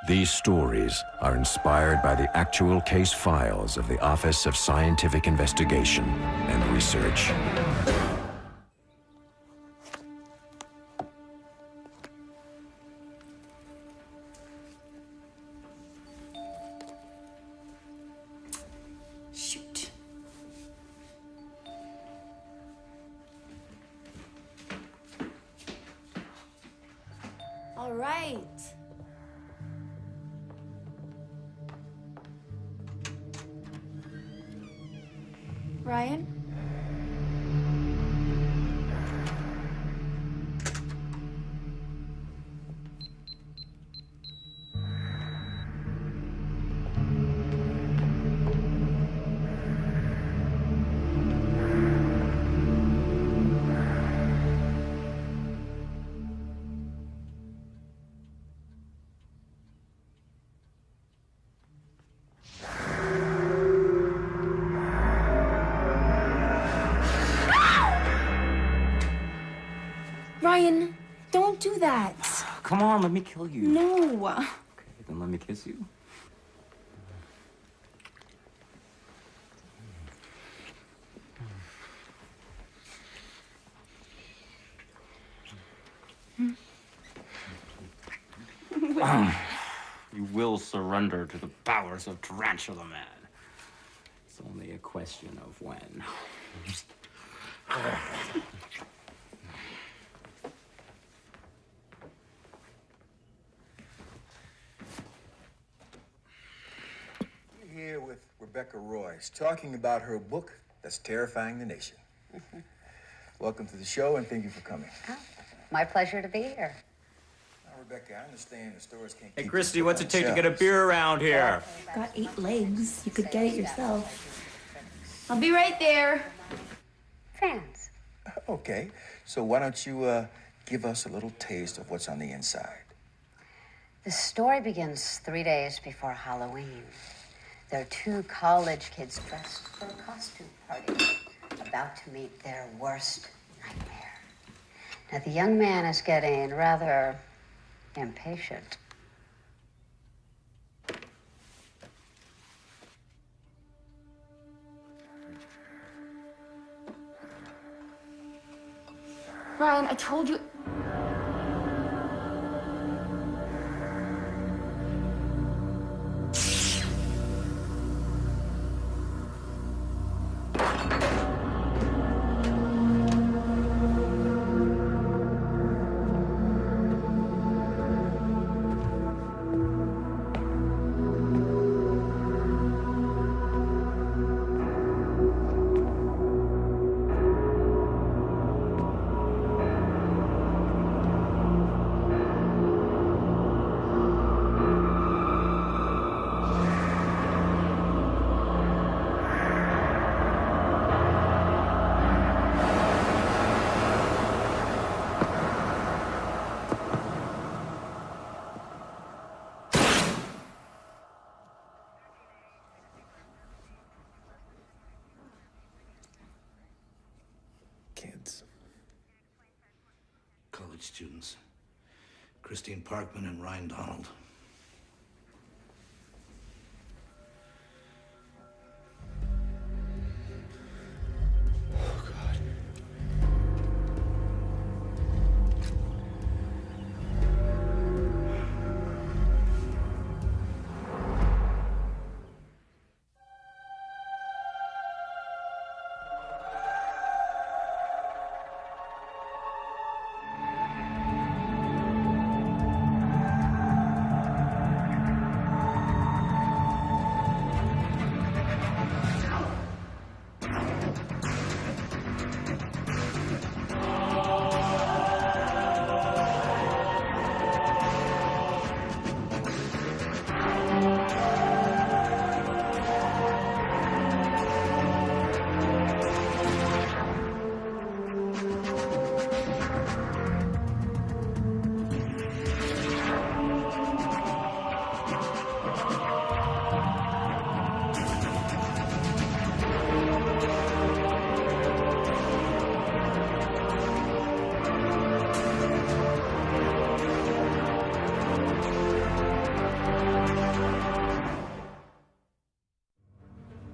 These stories are inspired by the actual case files of the Office of Scientific Investigation and Research. Shoot. All right. Ryan? Ryan, don't do that. Come on, let me kill you. No. Okay, then let me kiss you. You will surrender to the powers of Tarantula Man. It's only a question of when. Here with Rebecca Royce, talking about her book that's terrifying the nation. Welcome to the show, and thank you for coming. Oh, my pleasure to be here. Now, Rebecca, I understand the stores can't Hey, keep Christy, this what's book it take to on get a shelves. beer around here? Got 8 legs. You could get it yourself. I'll be right there. Fans. Okay, so why don't you give us a little taste of what's on the inside? The story begins 3 days before Halloween. There are 2 college kids dressed for a costume party, about to meet their worst nightmare. Now, the young man is getting rather impatient. Ryan, I told you. Kids. College students. Christine Parkman and Ryan Donald. Oh, God.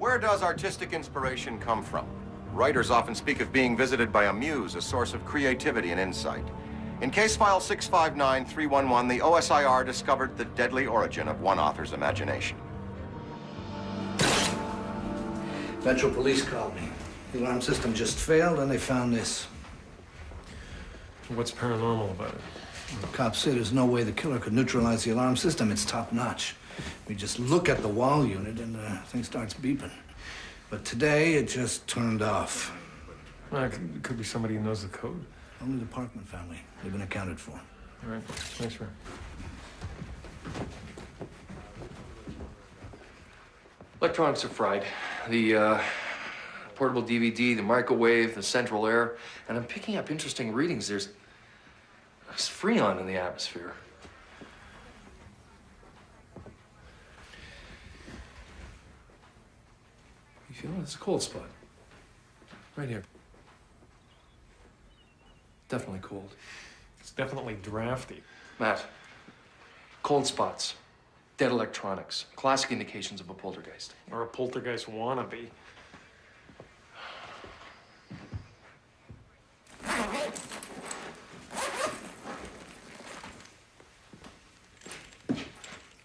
Where does artistic inspiration come from? Writers often speak of being visited by a muse, a source of creativity and insight. In case file 659311, the OSIR discovered the deadly origin of one author's imagination. Metro Police called me. The alarm system just failed, and they found this. What's paranormal about it? The cops say there's no way the killer could neutralize the alarm system. It's top-notch. We just look at the wall unit, and the thing starts beeping. But today, it just turned off. It could be somebody who knows the code. Only the Parkman family. They've been accounted for. All right, thanks, sir. Electronics are fried. The portable DVD, the microwave, the central air, and I'm picking up interesting readings. There's freon in the atmosphere. You feel it? It's a cold spot. Right here. Definitely cold. It's definitely drafty. Matt, cold spots, dead electronics, classic indications of a poltergeist. Or a poltergeist wannabe.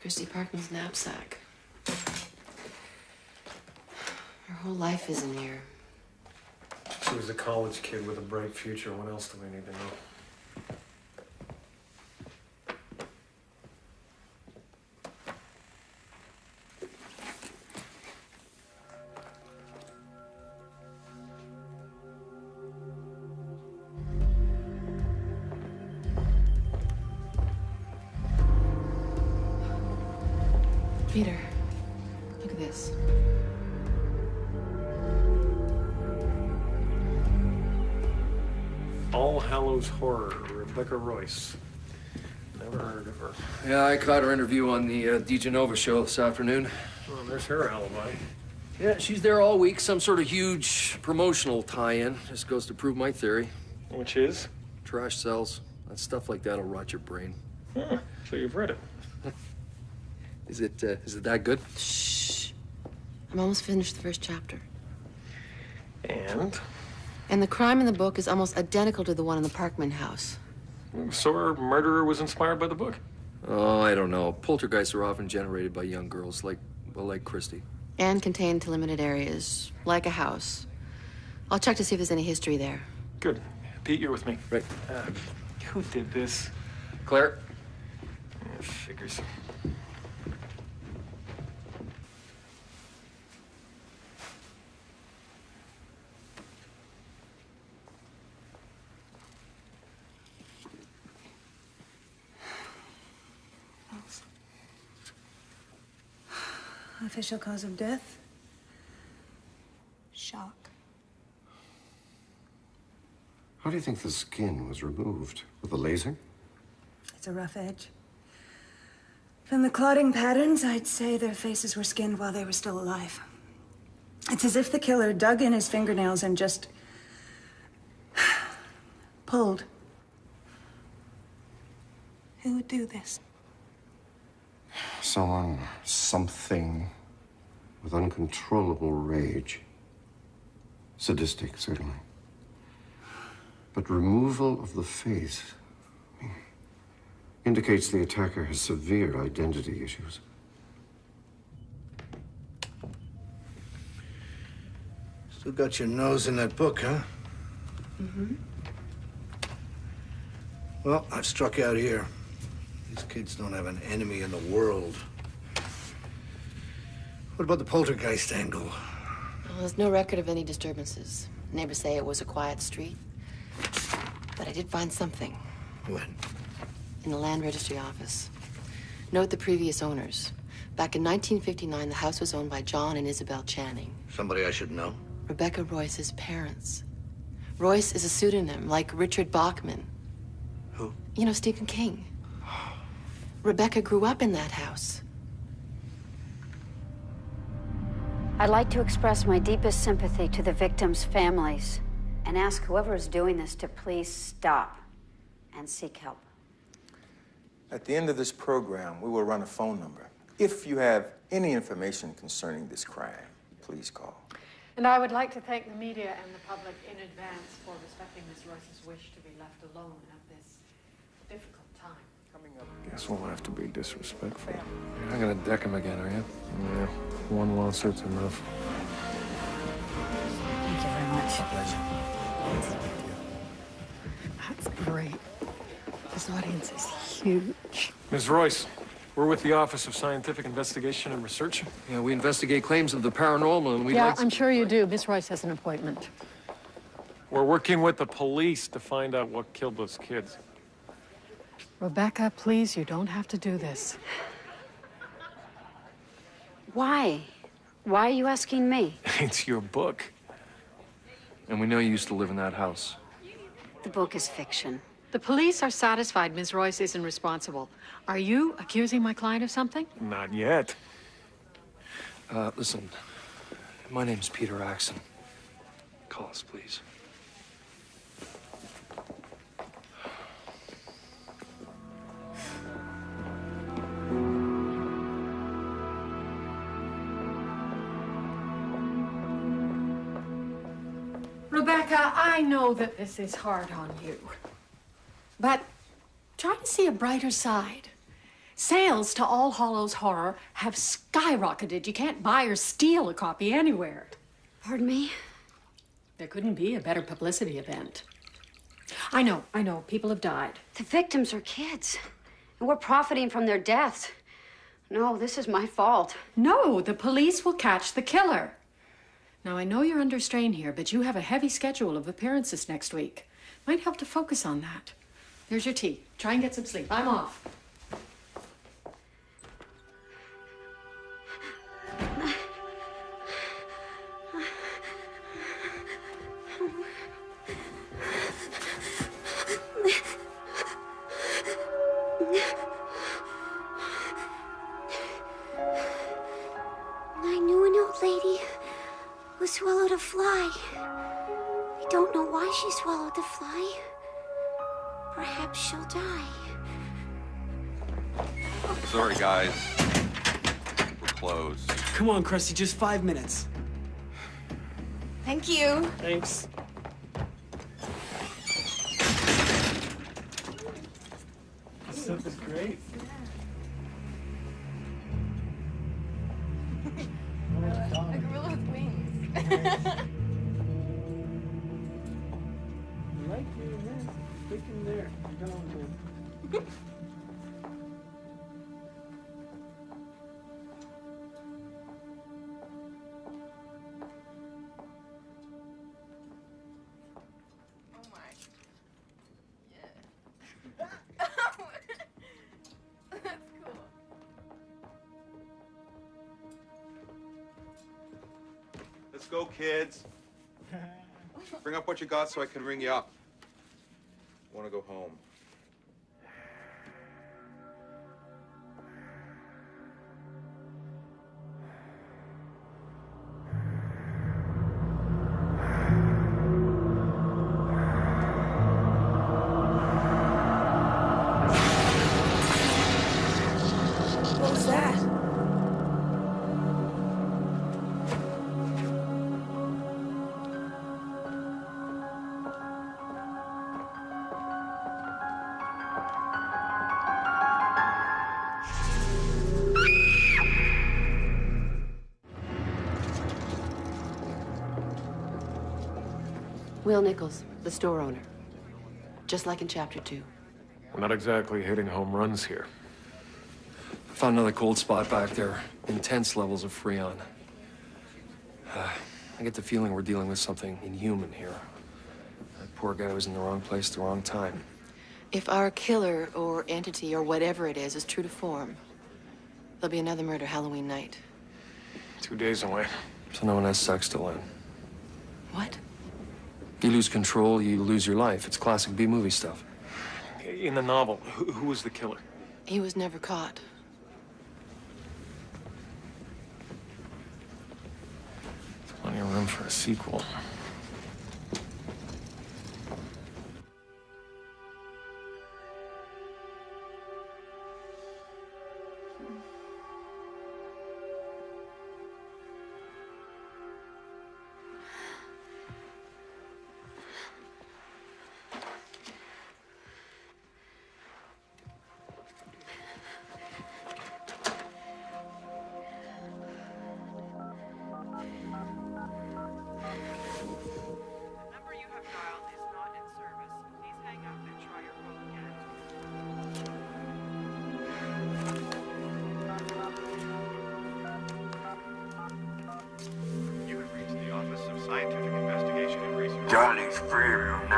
Christy Parkman's knapsack. Her whole life is in here. She was a college kid with a bright future. What else do we need to know? Peter, look at this. All Hallows Horror, Rebecca Royce. Never heard of her. Yeah, I caught her interview on the DeGenova show this afternoon. Well, there's her alibi. Yeah, she's there all week, some sort of huge promotional tie-in. Just goes to prove my theory. Which is? Trash cells. That stuff like that'll rot your brain. Huh, so you've read it. Is it that good? Shh. I'm almost finished the first chapter. And? And the crime in the book is almost identical to the one in the Parkman house. So her murderer was inspired by the book? Oh, I don't know. Poltergeists are often generated by young girls, like Christy. And contained to limited areas, like a house. I'll check to see if there's any history there. Good. Pete, you're with me. Right. Who did this? Claire? Yeah, figures. Official cause of death? Shock. How do you think the skin was removed? With a laser? It's a rough edge. From the clotting patterns, I'd say their faces were skinned while they were still alive. It's as if the killer dug in his fingernails and just pulled. Who would do this? Someone, something with uncontrollable rage. Sadistic, certainly. But removal of the face indicates the attacker has severe identity issues. Still got your nose in that book, huh? Mm-hmm. Well, I've struck out here. These kids don't have an enemy in the world. What about the poltergeist angle? Well, there's no record of any disturbances. Neighbors say it was a quiet street. But I did find something. What? In the land registry office. Note the previous owners. Back in 1959, the house was owned by John and Isabel Channing. Somebody I should know. Rebecca Royce's parents. Royce is a pseudonym, like Richard Bachman. Who? You know, Stephen King. Rebecca grew up in that house. I'd like to express my deepest sympathy to the victims' families and ask whoever is doing this to please stop and seek help. At the end of this program, we will run a phone number. If you have any information concerning this crime, please call. And I would like to thank the media and the public in advance for respecting Miss Royce's wish to be left alone at this difficult time. Coming up. Guess we'll have to be disrespectful. You're not gonna deck him again, are you? Yeah, one lawsuit's enough. Thank you very much. That's great. This audience is huge. Ms. Royce, we're with the Office of Scientific Investigation and Research. Yeah, we investigate claims of the paranormal, and we'd Yeah, like... I'm sure you do. Miss Royce has an appointment. We're working with the police to find out what killed those kids. Rebecca, please, you don't have to do this. Why? Why are you asking me? It's your book. And we know you used to live in that house. The book is fiction. The police are satisfied Ms. Royce isn't responsible. Are you accusing my client of something? Not yet. Listen, my name's Peter Axon. Call us, please. Rebecca, I know that this is hard on you. But try to see a brighter side. Sales to All Hallows Horror have skyrocketed. You can't buy or steal a copy anywhere. Pardon me? There couldn't be a better publicity event. I know. People have died. The victims are kids, and we're profiting from their deaths. No, this is my fault. No, the police will catch the killer. Now, I know you're under strain here, but you have a heavy schedule of appearances next week. Might help to focus on that. There's your tea. Try and get some sleep. I'm off. I knew an old lady who swallowed a fly. I don't know why she swallowed the fly. Perhaps she'll die. Sorry, guys. We're closed. Come on, Krusty, just 5 minutes. Thank you. Thanks. This stuff is great. A gorilla with wings. I like doing this. Stick in there. You're going to. Let's go, kids. Bring up what you got so I can ring you up. I want to go home. What was that? Will Nichols, the store owner. Just like in Chapter 2. We're not exactly hitting home runs here. I found another cold spot back there. Intense levels of Freon. I get the feeling we're dealing with something inhuman here. That poor guy was in the wrong place at the wrong time. If our killer or entity or whatever it is true to form, there'll be another murder Halloween night. 2 days away. So no one has sex to learn. What? You lose control, you lose your life. It's classic B-movie stuff. In the novel, who was the killer? He was never caught. Plenty of room for a sequel.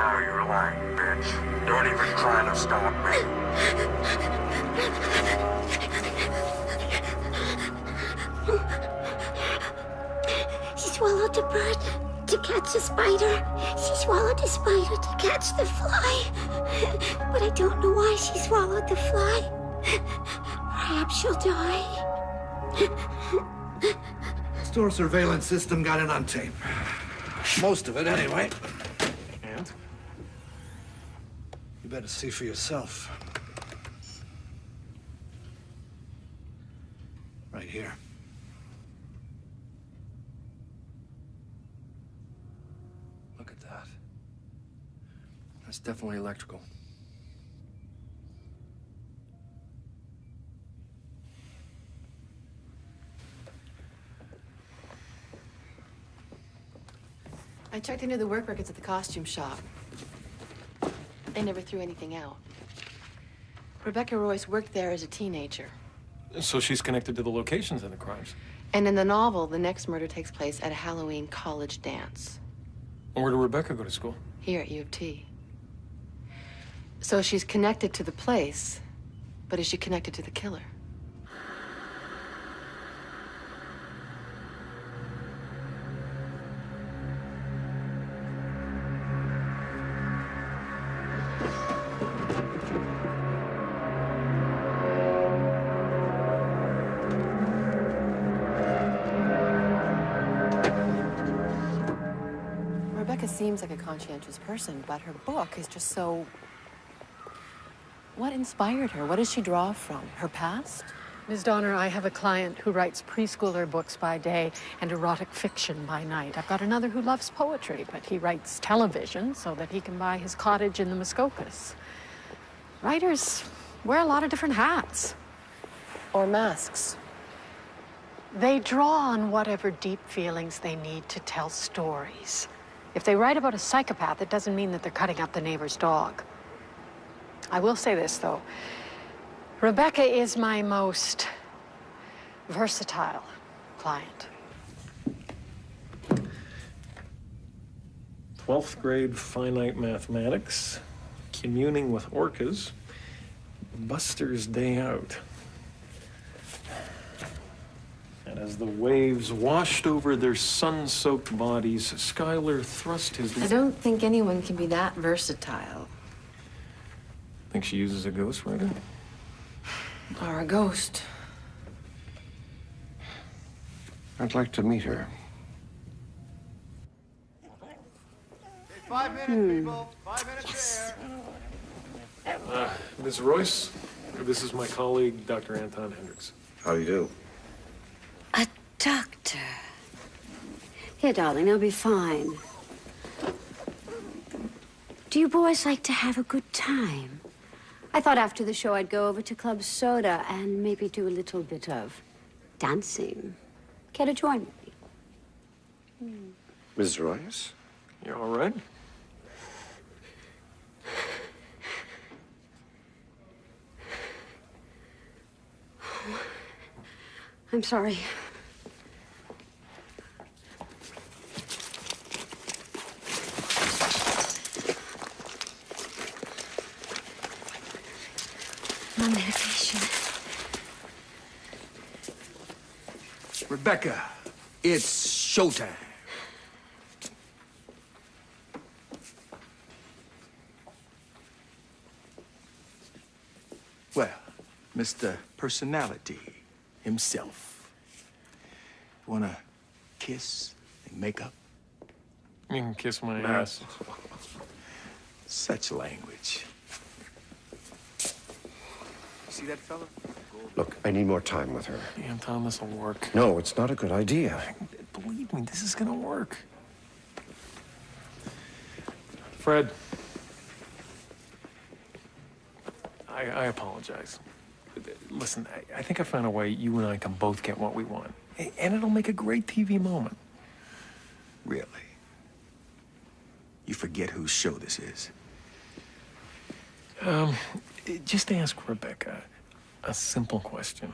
Now you're lying, bitch. Don't even try to stop me. She swallowed a bird to catch a spider. She swallowed a spider to catch the fly. But I don't know why she swallowed the fly. Perhaps she'll die. Store surveillance system got it on tape. Most of it, anyway. And? You better see for yourself. Right here. Look at that. That's definitely electrical. I checked into the work records at the costume shop. They never threw anything out. Rebecca Royce worked there as a teenager. So she's connected to the locations of the crimes. And in the novel, the next murder takes place at a Halloween college dance. Where did Rebecca go to school? Here at U of T. So she's connected to the place, but is she connected to the killer? Rebecca seems like a conscientious person, but her book is just so... What inspired her? What does she draw from? Her past? Ms. Donner, I have a client who writes preschooler books by day and erotic fiction by night. I've got another who loves poetry, but he writes television so that he can buy his cottage in the Muskokas. Writers wear a lot of different hats. Or masks. They draw on whatever deep feelings they need to tell stories. If they write about a psychopath, it doesn't mean that they're cutting up the neighbor's dog. I will say this, though. Rebecca is my most versatile client. 12th grade finite mathematics, communing with orcas, Buster's Day Out. And as the waves washed over their sun-soaked bodies, Skylar thrust his... I don't think anyone can be that versatile. Think she uses a ghostwriter? Or a ghost. I'd like to meet her. 5 minutes, people. 5 minutes there. Ms. Royce, this is my colleague, Dr. Anton Hendricks. How do you do? A doctor. Here, darling, I'll be fine. Do you boys like to have a good time? I thought after the show I'd go over to Club Soda and maybe do a little bit of dancing. Care to join me? Ms. Royce? You all right? I'm sorry. My medication. Rebecca, it's showtime. Well, Mr. Personality himself. Wanna kiss and make up? You can kiss my ass. Such language. See that fella? Look, I need more time with her. Anton, this'll work. No, it's not a good idea. Believe me, this is gonna work. Fred. I apologize. Listen, I think I found a way you and I can both get what we want. And it'll make a great TV moment. Really? You forget whose show this is? Just ask Rebecca a simple question.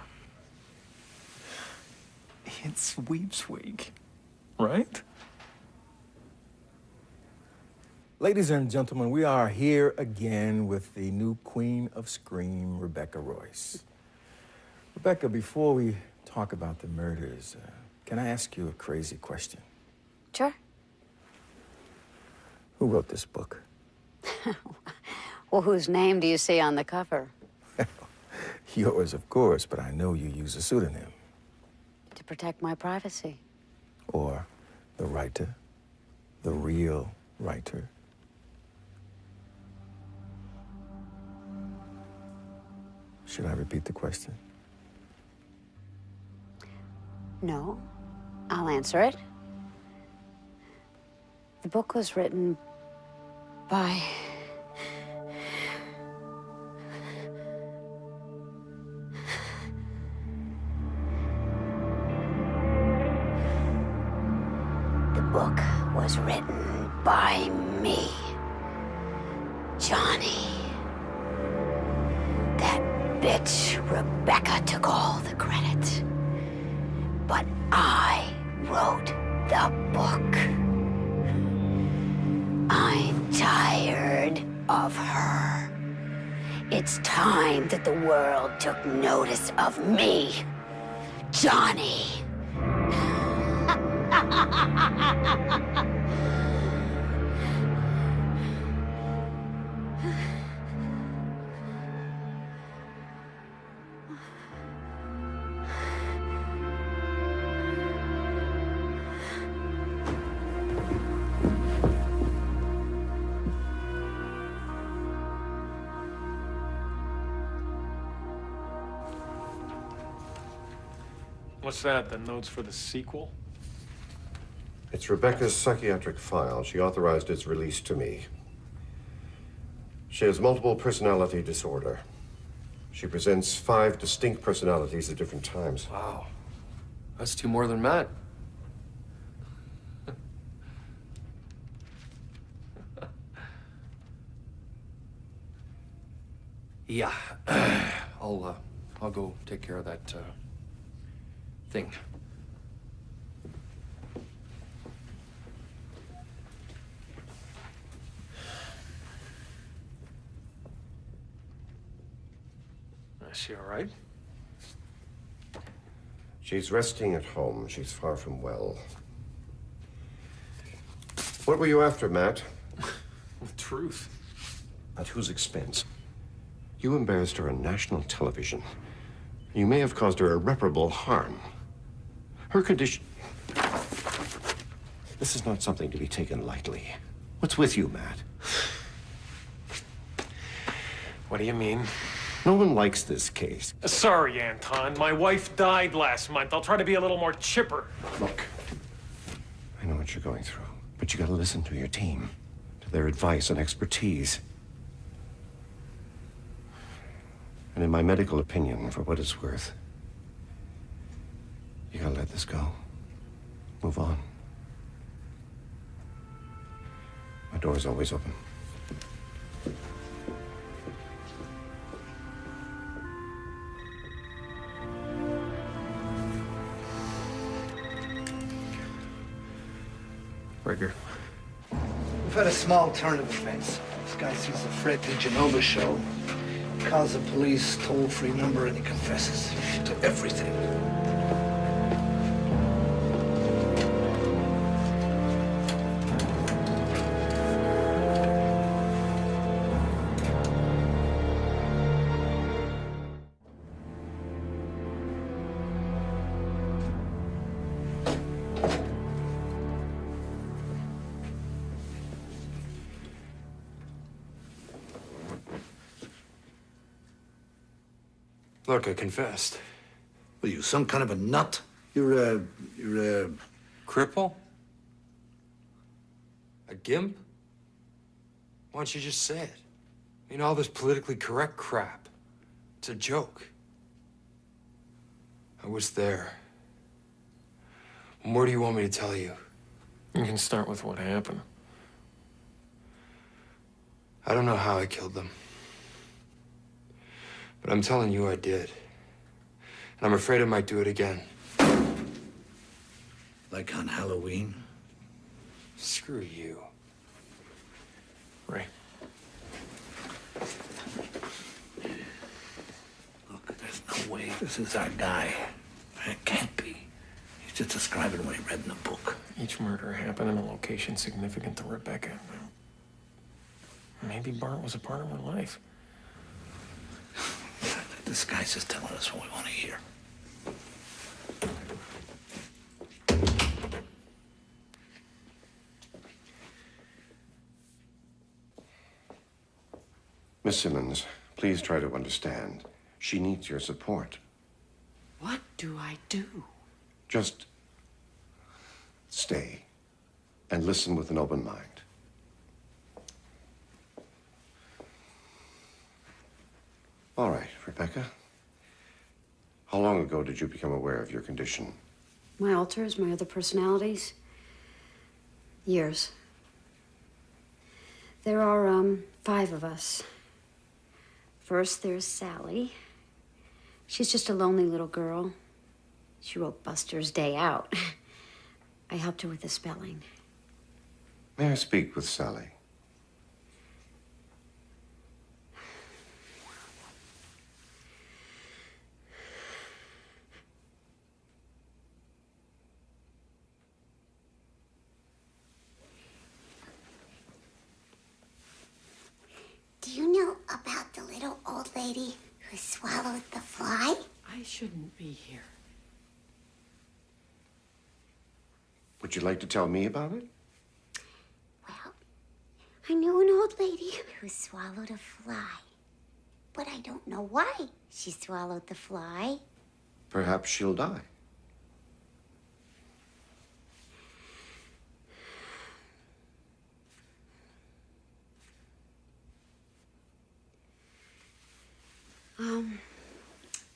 It's Sweeps Week, right? Ladies and gentlemen, we are here again with the new Queen of Scream, Rebecca Royce. Rebecca, before we talk about the murders, can I ask you a crazy question? Sure. Who wrote this book? Well, whose name do you see on the cover? Yours, of course, but I know you use a pseudonym. To protect my privacy. Or the writer, the real writer. Should I repeat the question? No, I'll answer it. The book was written by... The book was written by me, Johnny. That bitch Rebecca took all the credit. But I wrote the book. I'm tired of her. It's time that the world took notice of me, Johnny. What's that, the notes for the sequel? It's Rebecca's psychiatric file. She authorized its release to me. She has multiple personality disorder. She presents 5 distinct personalities at different times. Wow. That's 2 more than Matt. Yeah. I'll go take care of that, thing. Is she all right? She's resting at home. She's far from well. What were you after, Matt? The truth. At whose expense? You embarrassed her on national television. You may have caused her irreparable harm. Her condition... This is not something to be taken lightly. What's with you, Matt? What do you mean? No one likes this case. Sorry, Anton. My wife died last month. I'll try to be a little more chipper. Look, I know what you're going through, but you gotta listen to your team, to their advice and expertise. And in my medical opinion, for what it's worth, you gotta let this go. Move on. My door's always open. Rigger. We've had a small turn of events. This guy sees a Fred DeGenova show. He calls the police toll-free number and he confesses to everything. Look, I confessed. Are you some kind of a nut? You're a... Cripple? A gimp? Why don't you just say it? You know, all this politically correct crap. It's a joke. I was there. More do you want me to tell you? You can start with what happened. I don't know how I killed them. But I'm telling you I did. And I'm afraid I might do it again. Like on Halloween? Screw you. Ray. Look, there's no way this is our guy. It can't be. He's just describing what he read in the book. Each murder happened in a location significant to Rebecca. Maybe Bart was a part of her life. This guy's just telling us what we want to hear. Miss Simmons, please try to understand. She needs your support. What do I do? Just stay and listen with an open mind. All right, Rebecca. How long ago did you become aware of your condition? My alters, my other personalities. Years. There are, 5 of us. First, there's Sally. She's just a lonely little girl. She wrote Buster's Day Out. I helped her with the spelling. May I speak with Sally? Do you know about the little old lady who swallowed the fly? I shouldn't be here. Would you like to tell me about it? Well, I knew an old lady who swallowed a fly. But I don't know why she swallowed the fly. Perhaps she'll die.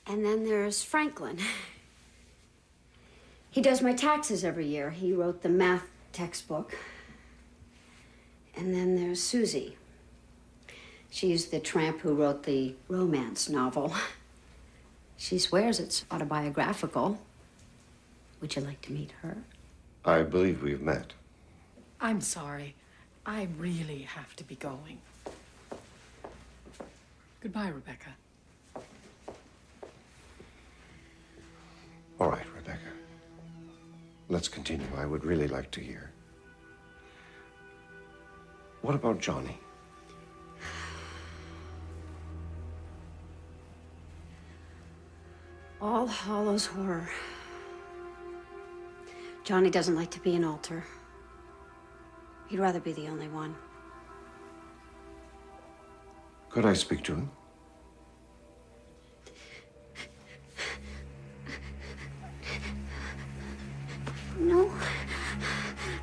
And then there's Franklin. He does my taxes every year. He wrote the math textbook. And then there's Susie. She's the tramp who wrote the romance novel. She swears it's autobiographical. Would you like to meet her? I believe we've met. I'm sorry. I really have to be going. Goodbye, Rebecca. All right, Rebecca. Let's continue. I would really like to hear. What about Johnny? All Hallows horror. Johnny doesn't like to be an altar. He'd rather be the only one. Could I speak to him? No.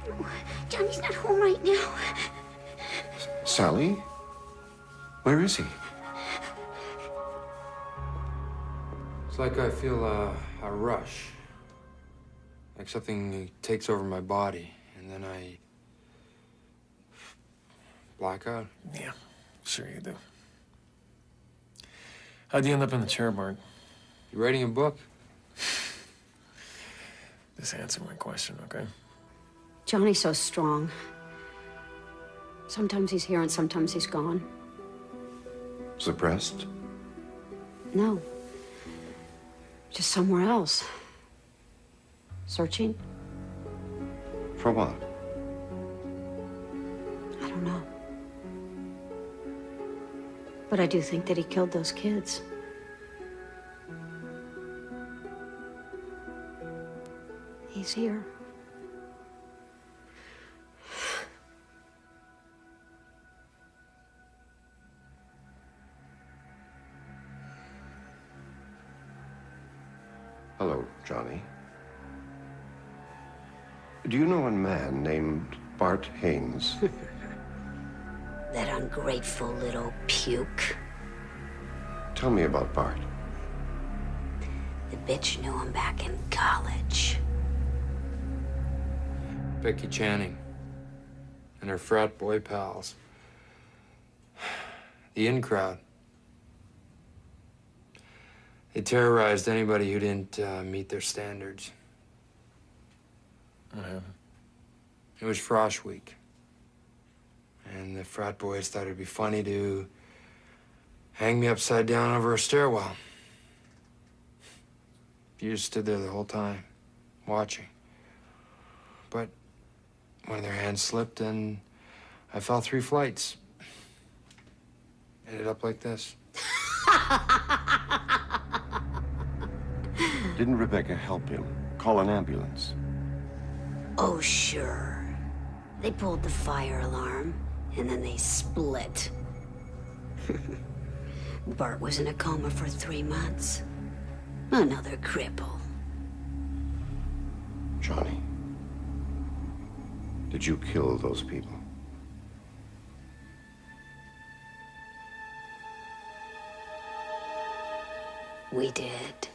No. Johnny's not home right now. Sally? Where is he? It's like I feel a rush. Like something takes over my body, and then I black out. Yeah, sure you do. How'd you end up in the chair, Bart? You writing a book? Just answer my question, okay? Johnny's so strong. Sometimes he's here and sometimes he's gone. Suppressed? No. Just somewhere else. Searching? For what? I don't know. But I do think that he killed those kids. He's here. Hello, Johnny. Do you know a man named Bart Haynes? That ungrateful little puke. Tell me about Bart. The bitch knew him back in college. Becky Channing and her frat boy pals. The in crowd. They terrorized anybody who didn't meet their standards. It was Frosh Week. And the frat boys thought it'd be funny to hang me upside down over a stairwell. You just stood there the whole time, watching. But one of their hands slipped and I fell 3 flights. Ended up like this. Didn't Rebecca help him? Call an ambulance? Oh, sure. They pulled the fire alarm, and then they split. Bart was in a coma for 3 months. Another cripple. Johnny, did you kill those people? We did.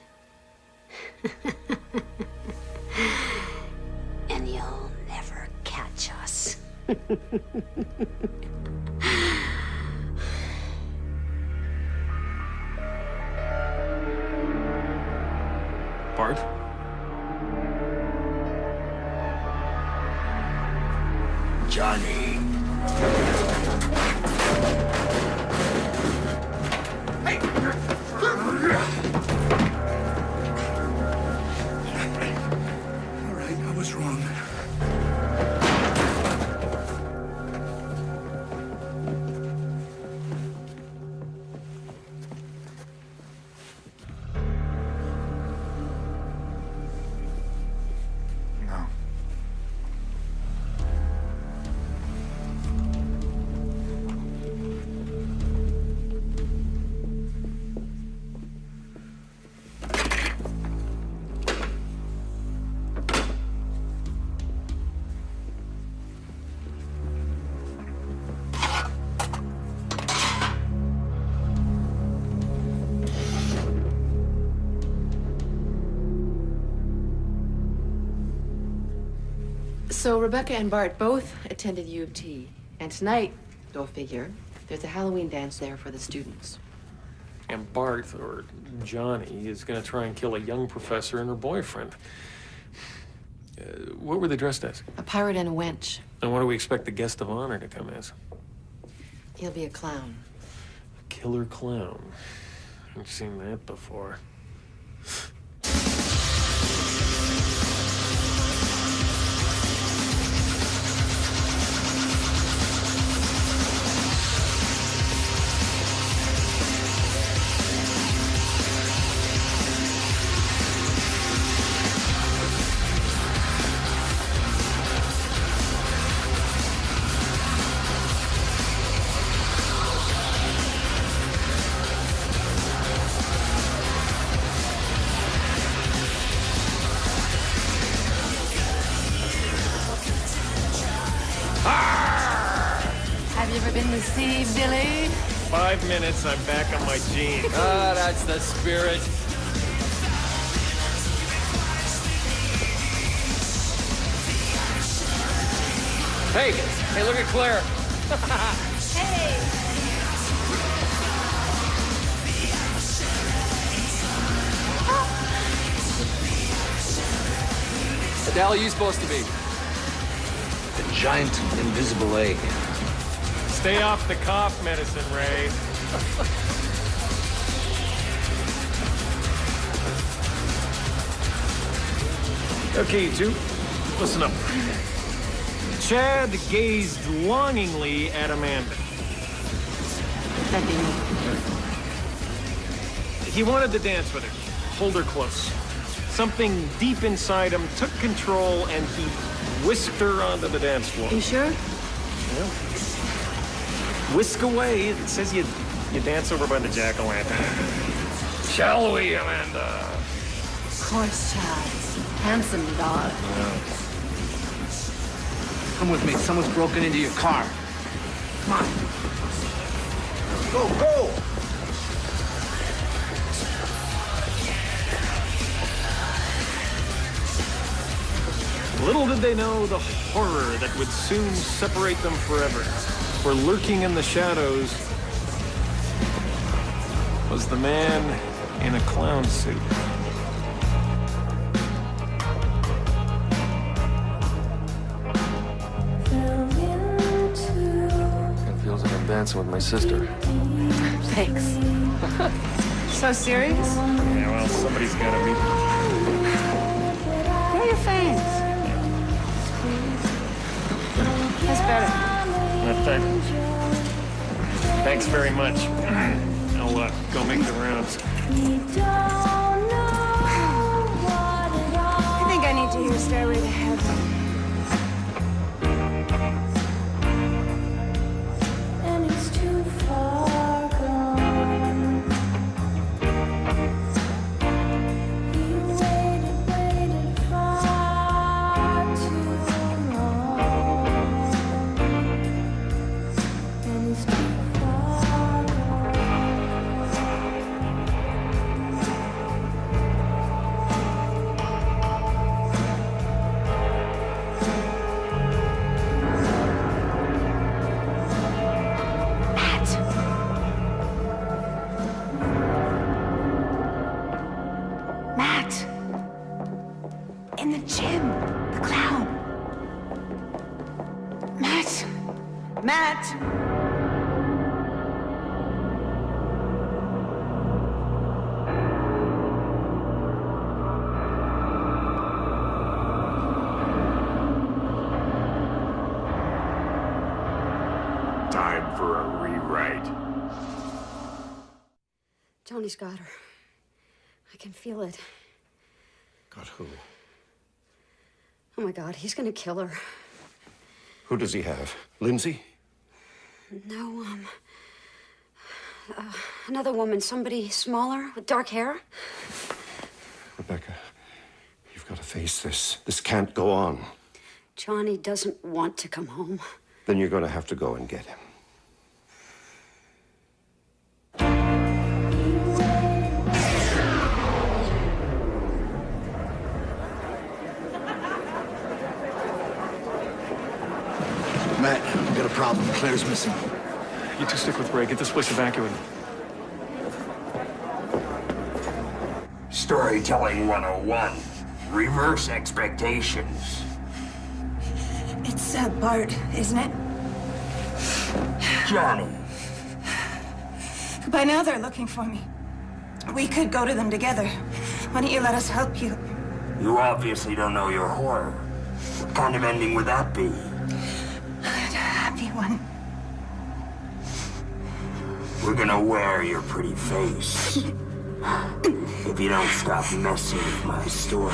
And you'll never catch us. Bart? Johnny. All right, I was wrong. No. So Rebecca and Bart both attended U of T. And tonight, go figure, there's a Halloween dance there for the students. And Bart, or Johnny, is going to try and kill a young professor and her boyfriend. What were they dressed as? A pirate and a wench. And what do we expect the guest of honor to come as? He'll be a clown. A killer clown. I've seen that before. Have you ever been to sea, Billy? 5 minutes, I'm back on my jeans. Ah, that's the spirit. Hey, look at Claire. Hey! What the hell are you supposed to be? A giant invisible egg. Stay off the cough medicine, Ray. Okay, you two, listen up. Chad gazed longingly at Amanda. That'd be me. He wanted to dance with her, hold her close. Something deep inside him took control and he whisked her onto the dance floor. You sure? Yeah. Whisk away. It says you dance over by the jack-o'-lantern. Shall we, Amanda? Of course, Chad. Handsome dog. Come with me. Someone's broken into your car. Come on. Go, go! Little did they know the horror that would soon separate them forever. For lurking in the shadows was the man in a clown suit. Fell into dancing with my sister. Thanks. So serious? Yeah, well, somebody's gotta be. Where are your fangs? That's better. Thanks very much. I'll go make the rounds. I think I need to hear Stairway to Heaven. And it's too far gone. You waited far too long. And it's too far Matt! In the gym, the clown. Matt! Matt! Time for a rewrite. Johnny's got her. I can feel it. Got who? Oh my God, he's gonna kill her. Who does he have? Lindsay? No, another woman, somebody smaller with dark hair. Rebecca, you've got to face this. This can't go on. Johnny doesn't want to come home. Then you're going to have to go and get him. Matt, we got a problem. Claire's missing. You two stick with Ray. Get this place evacuated. Storytelling 101. Reverse expectations. It's Bart, isn't it? Johnny. By now they're looking for me. We could go to them together. Why don't you let us help you? You obviously don't know your horror. What kind of ending would that be? A happy one. We're gonna wear your pretty face. If you don't stop messing with my story.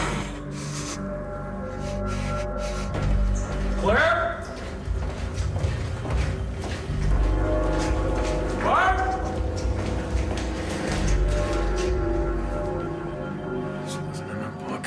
Claire? What? This wasn't in the book.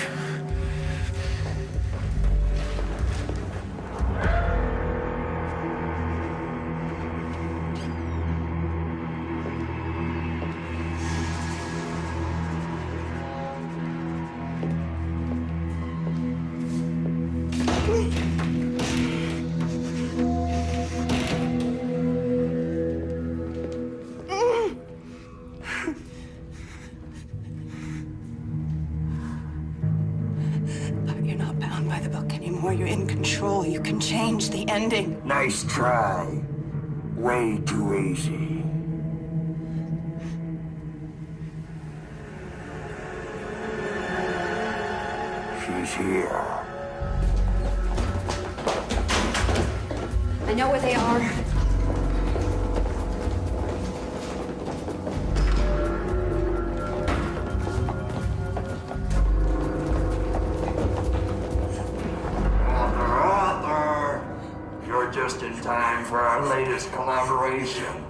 But you're not bound by the book anymore. You're in control. You can change the ending. Nice try. Way too easy. She's here. I know where they are. Arthur, you're just in time for our latest collaboration.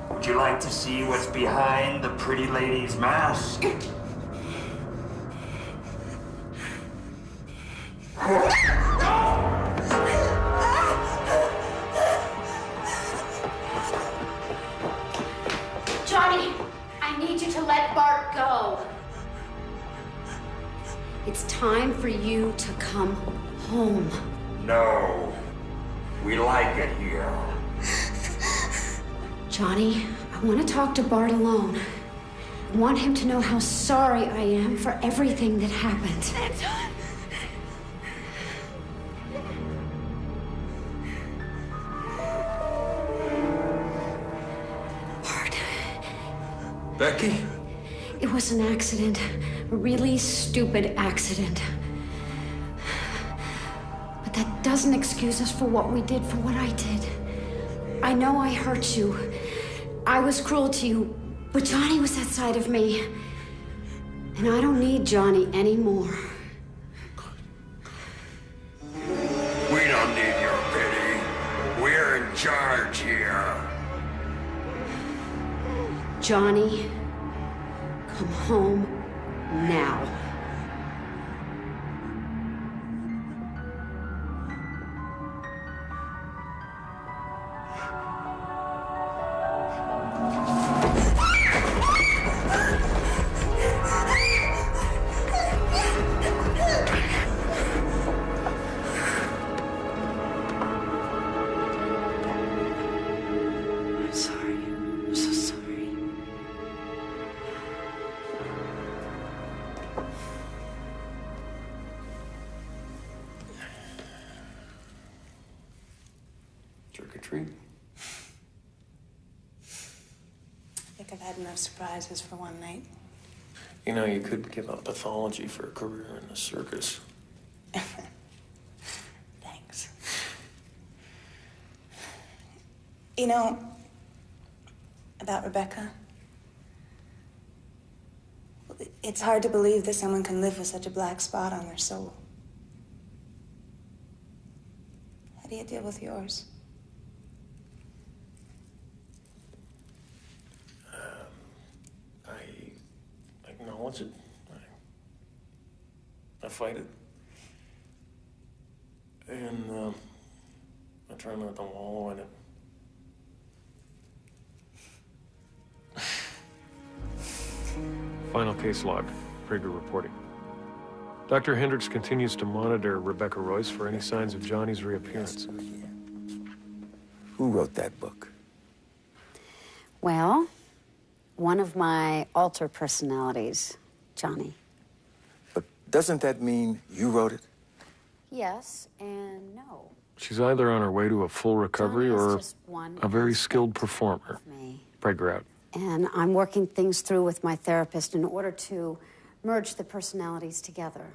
Would you like to see what's behind the pretty lady's mask? Johnny, I need you to let Bart go. It's time for you to come home. No. We like it here. Johnny, I want to talk to Bart alone. I want him to know how sorry I am for everything that happened. Becky? It was an accident. A really stupid accident. But that doesn't excuse us for what we did, for what I did. I know I hurt you. I was cruel to you, but Johnny was that side of me. And I don't need Johnny anymore. We don't need your pity. We're in charge here. Johnny, come home now. I'm sorry. I'm so sorry. Trick or treat. I think I've had enough surprises for one night. You know, you could give up pathology for a career in the circus. Thanks. You know, about Rebecca, it's hard to believe that someone can live with such a black spot on their soul. How do you deal with yours? I acknowledge it. I fight it. And I try not to wallow in it. Final case log. Prager reporting. Dr. Hendricks continues to monitor Rebecca Royce for any signs of Johnny's reappearance. Who wrote that book? Well, one of my alter personalities, Johnny. But doesn't that mean you wrote it? Yes and no. She's either on her way to a full recovery Johnny is or just one a very skilled performer. me. Prager out. And I'm working things through with my therapist in order to merge the personalities together.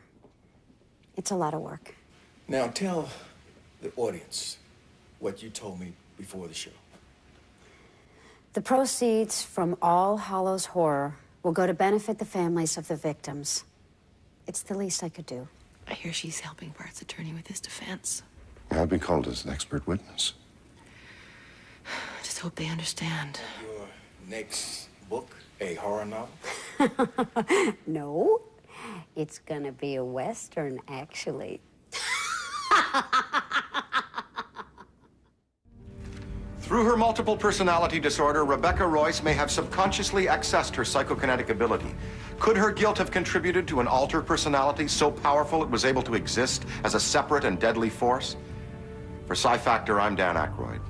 It's a lot of work. Now tell the audience what you told me before the show. The proceeds from All Hallows Horror will go to benefit the families of the victims. It's the least I could do. I hear she's helping Bart's attorney with his defense. I'll be called as an expert witness. I just hope they understand. Your next book, a horror novel? No, it's gonna be a Western, actually. Through her multiple personality disorder, Rebecca Royce may have subconsciously accessed her psychokinetic ability. Could her guilt have contributed to an alter personality so powerful it was able to exist as a separate and deadly force? For Psi Factor, I'm Dan Aykroyd.